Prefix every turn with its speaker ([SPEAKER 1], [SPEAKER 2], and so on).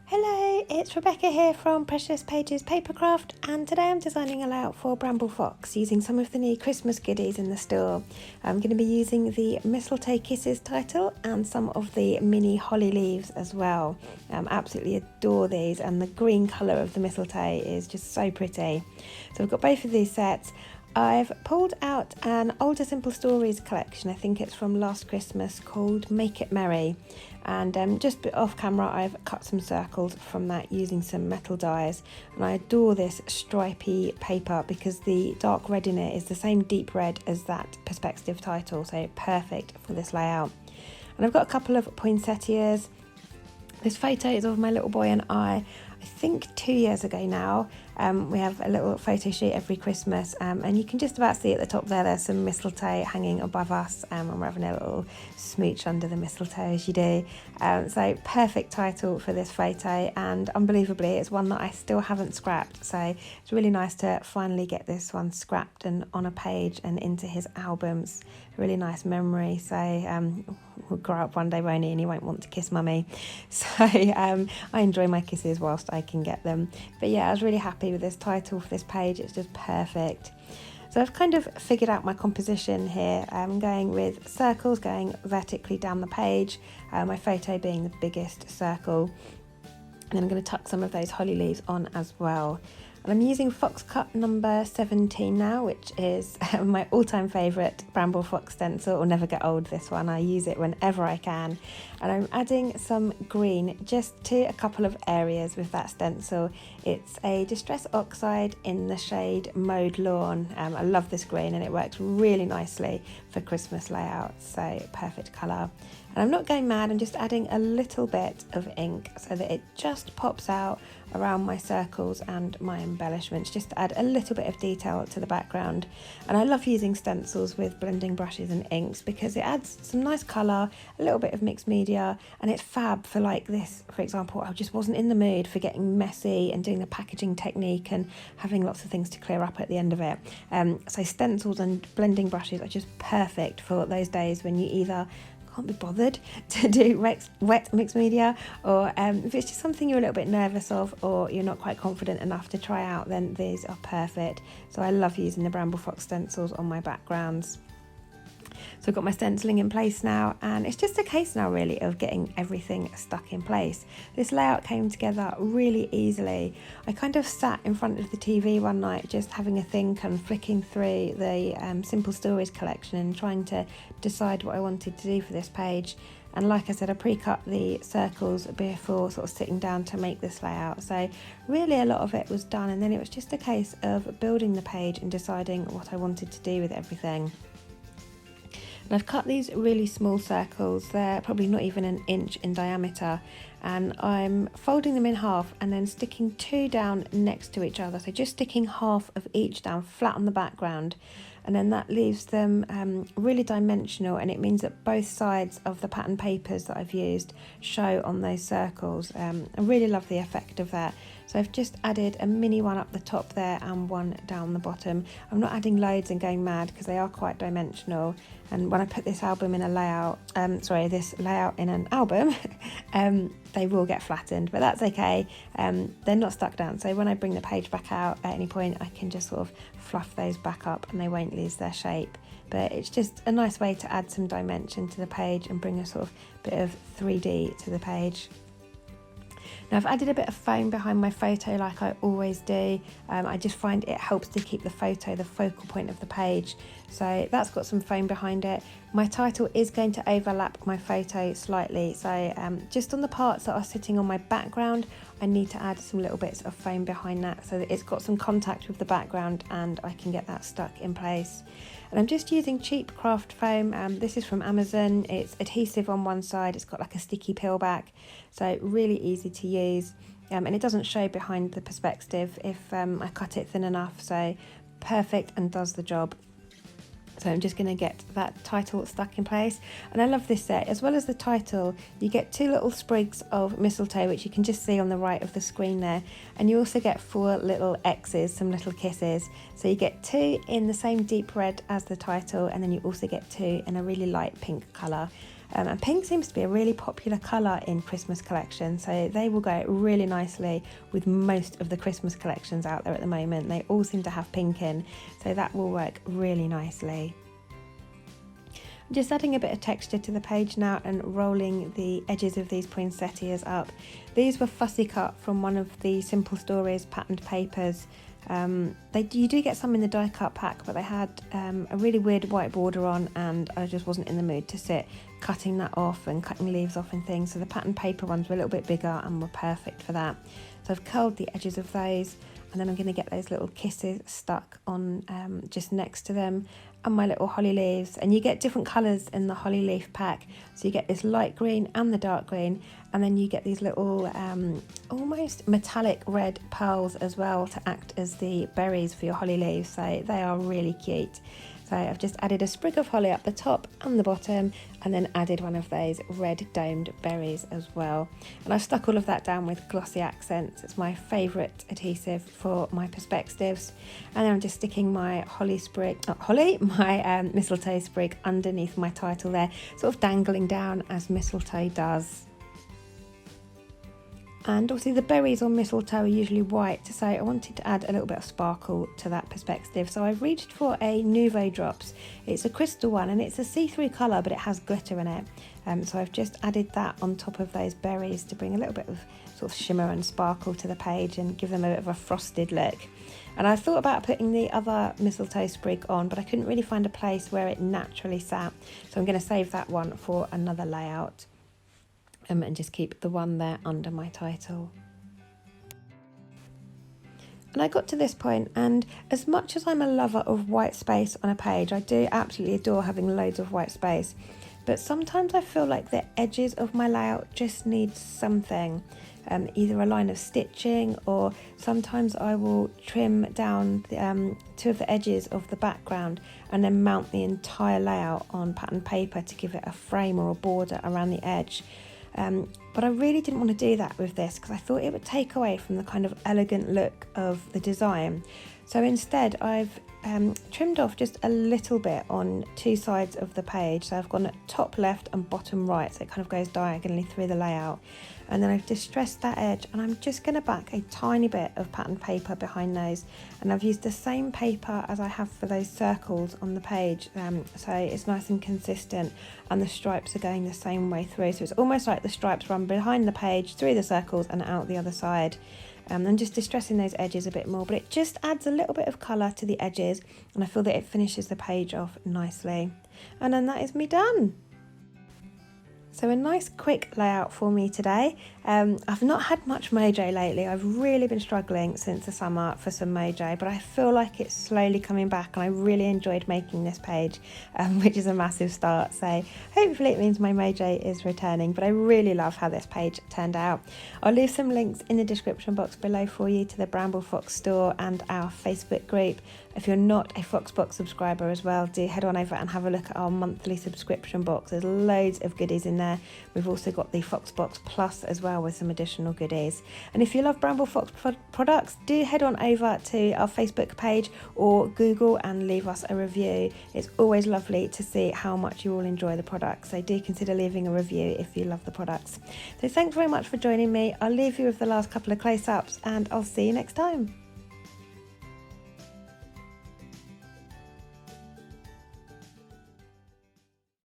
[SPEAKER 1] Hello, it's Rebecca here from Precious Pages Papercraft, and today I'm designing a layout for Bramble Fox using some of the new Christmas goodies in the store. I'm going to be using the Mistletoe Kisses title and some of the mini holly leaves as well. Absolutely adore these, and the green colour of the mistletoe is just so pretty. So I've got both of these sets. I've pulled out an older Simple Stories collection, I think it's from last Christmas, called Make It Merry, and just off camera I've cut some circles from that using some metal dies, and I adore this stripy paper because the dark red in it is the same deep red as that perspective title, so perfect for this layout. And I've got a couple of poinsettias. This photo is of my little boy and I think 2 years ago now. We have a little photo shoot every Christmas, and you can just about see at the top there's some mistletoe hanging above us, and we're having a little smooch under the mistletoe as you do. So perfect title for this photo, and unbelievably it's one that I still haven't scrapped, so it's really nice to finally get this one scrapped and on a page and into his albums. A really nice memory, so he'll grow up one day, won't he, and he won't want to kiss mummy. So I enjoy my kisses whilst I can get them. But yeah, I was really happy with this title for this page. It's just perfect. So I've kind of figured out my composition here. I'm going with circles going vertically down the page, my photo being the biggest circle, and then I'm going to tuck some of those holly leaves on as well. And I'm using Fox Cut number 17 now, which is my all-time favourite Bramble Fox stencil. It will never get old, this one. I use it whenever I can. And I'm adding some green just to a couple of areas with that stencil. It's a Distress Oxide in the shade Mowed Lawn. I love this green and it works really nicely for Christmas layouts, so perfect colour. And I'm not going mad, I'm just adding a little bit of ink so that it just pops out around my circles and my embellishments, just to add a little bit of detail to the background. And I love using stencils with blending brushes and inks because it adds some nice colour, a little bit of mixed media, and it's fab for like this, for example. I just wasn't in the mood for getting messy and doing the packaging technique and having lots of things to clear up at the end of it. So stencils and blending brushes are just perfect for those days when you either can't be bothered to do wet mixed media, or if it's just something you're a little bit nervous of or you're not quite confident enough to try out, then these are perfect. So I love using the Bramble Fox stencils on my backgrounds. So I've got my stenciling in place now, and it's just a case now really of getting everything stuck in place. This layout came together really easily. I kind of sat in front of the TV one night just having a think and flicking through the Simple Stories collection and trying to decide what I wanted to do for this page. And like I said, I pre-cut the circles before sort of sitting down to make this layout. So really a lot of it was done, and then it was just a case of building the page and deciding what I wanted to do with everything. And I've cut these really small circles, they're probably not even an inch in diameter, and I'm folding them in half and then sticking two down next to each other, so just sticking half of each down flat on the background, and then that leaves them really dimensional, and it means that both sides of the pattern papers that I've used show on those circles. I really love the effect of that. So I've just added a mini one up the top there and one down the bottom. I'm not adding loads and going mad because they are quite dimensional. And when I put this album in a layout, this layout in an album, they will get flattened, but that's okay. They're not stuck down. So when I bring the page back out at any point, I can just sort of fluff those back up and they won't lose their shape. But it's just a nice way to add some dimension to the page and bring a sort of bit of 3D to the page. Now I've added a bit of foam behind my photo like I always do. I just find it helps to keep the photo the focal point of the page. So that's got some foam behind it. My title is going to overlap my photo slightly. So just on the parts that are sitting on my background, I need to add some little bits of foam behind that so that it's got some contact with the background and I can get that stuck in place. And I'm just using cheap craft foam. This is from Amazon. It's adhesive on one side, it's got like a sticky peel back, so really easy to use, and it doesn't show behind the perspective if I cut it thin enough, so perfect and does the job. So I'm just going to get that title stuck in place. And I love this set. As well as the title, you get two little sprigs of mistletoe, which you can just see on the right of the screen there. And you also get 4 little X's, some little kisses. So you get 2 in the same deep red as the title, and then you also get 2 in a really light pink colour. And pink seems to be a really popular colour in Christmas collections, so they will go really nicely with most of the Christmas collections out there at the moment. They all seem to have pink in, so that will work really nicely. I'm just adding a bit of texture to the page now and rolling the edges of these poinsettias up. These were fussy cut from one of the Simple Stories patterned papers. You do get some in the die cut pack, but they had a really weird white border on, and I just wasn't in the mood to sit cutting that off and cutting leaves off and things, so the patterned paper ones were a little bit bigger and were perfect for that. So I've curled the edges of those, and then I'm going to get those little kisses stuck on just next to them, and my little holly leaves. And you get different colours in the holly leaf pack, so you get this light green and the dark green, and then you get these little almost metallic red pearls as well to act as the berries for your holly leaves, so they are really cute. So I've just added a sprig of holly up the top and the bottom, and then added one of those red domed berries as well. And I've stuck all of that down with glossy accents. It's my favourite adhesive for my perspectives. And then I'm just sticking my mistletoe sprig underneath my title there, sort of dangling down as mistletoe does. And obviously the berries on mistletoe are usually white, so I wanted to add a little bit of sparkle to that perspective. So I've reached for a Nouveau Drops. It's a crystal one, and it's a see-through colour, but it has glitter in it. So I've just added that on top of those berries to bring a little bit of sort of shimmer and sparkle to the page and give them a bit of a frosted look. And I thought about putting the other mistletoe sprig on, but I couldn't really find a place where it naturally sat. So I'm going to save that one for another layout. And just keep the one there under my title. And I got to this point, and as much as I'm a lover of white space on a page, I do absolutely adore having loads of white space, but sometimes I feel like the edges of my layout just need something, either a line of stitching, or sometimes I will trim down two of the edges of the background and then mount the entire layout on patterned paper to give it a frame or a border around the edge. But I really didn't want to do that with this because I thought it would take away from the kind of elegant look of the design. So instead I've trimmed off just a little bit on two sides of the page. So I've gone at top left and bottom right, so it kind of goes diagonally through the layout. And then I've distressed that edge, and I'm just going to back a tiny bit of patterned paper behind those. And I've used the same paper as I have for those circles on the page, so it's nice and consistent, and the stripes are going the same way through. So it's almost like the stripes run behind the page, through the circles and out the other side. And just distressing those edges a bit more, but it just adds a little bit of colour to the edges, and I feel that it finishes the page off nicely. And then that is me done. So a nice quick layout for me today. I've not had much mojo lately. I've really been struggling since the summer for some mojo, but I feel like it's slowly coming back, and I really enjoyed making this page, which is a massive start. So hopefully it means my mojo is returning, but I really love how this page turned out. I'll leave some links in the description box below for you to the Bramble Fox store and our Facebook group. If you're not a Foxbox subscriber as well, do head on over and have a look at our monthly subscription box. There's loads of goodies in there. We've also got the Foxbox Plus as well with some additional goodies. And if you love Bramble Fox products, do head on over to our Facebook page or Google and leave us a review. It's always lovely to see how much you all enjoy the products. So do consider leaving a review if you love the products. So thanks very much for joining me. I'll leave you with the last couple of close-ups, and I'll see you next time.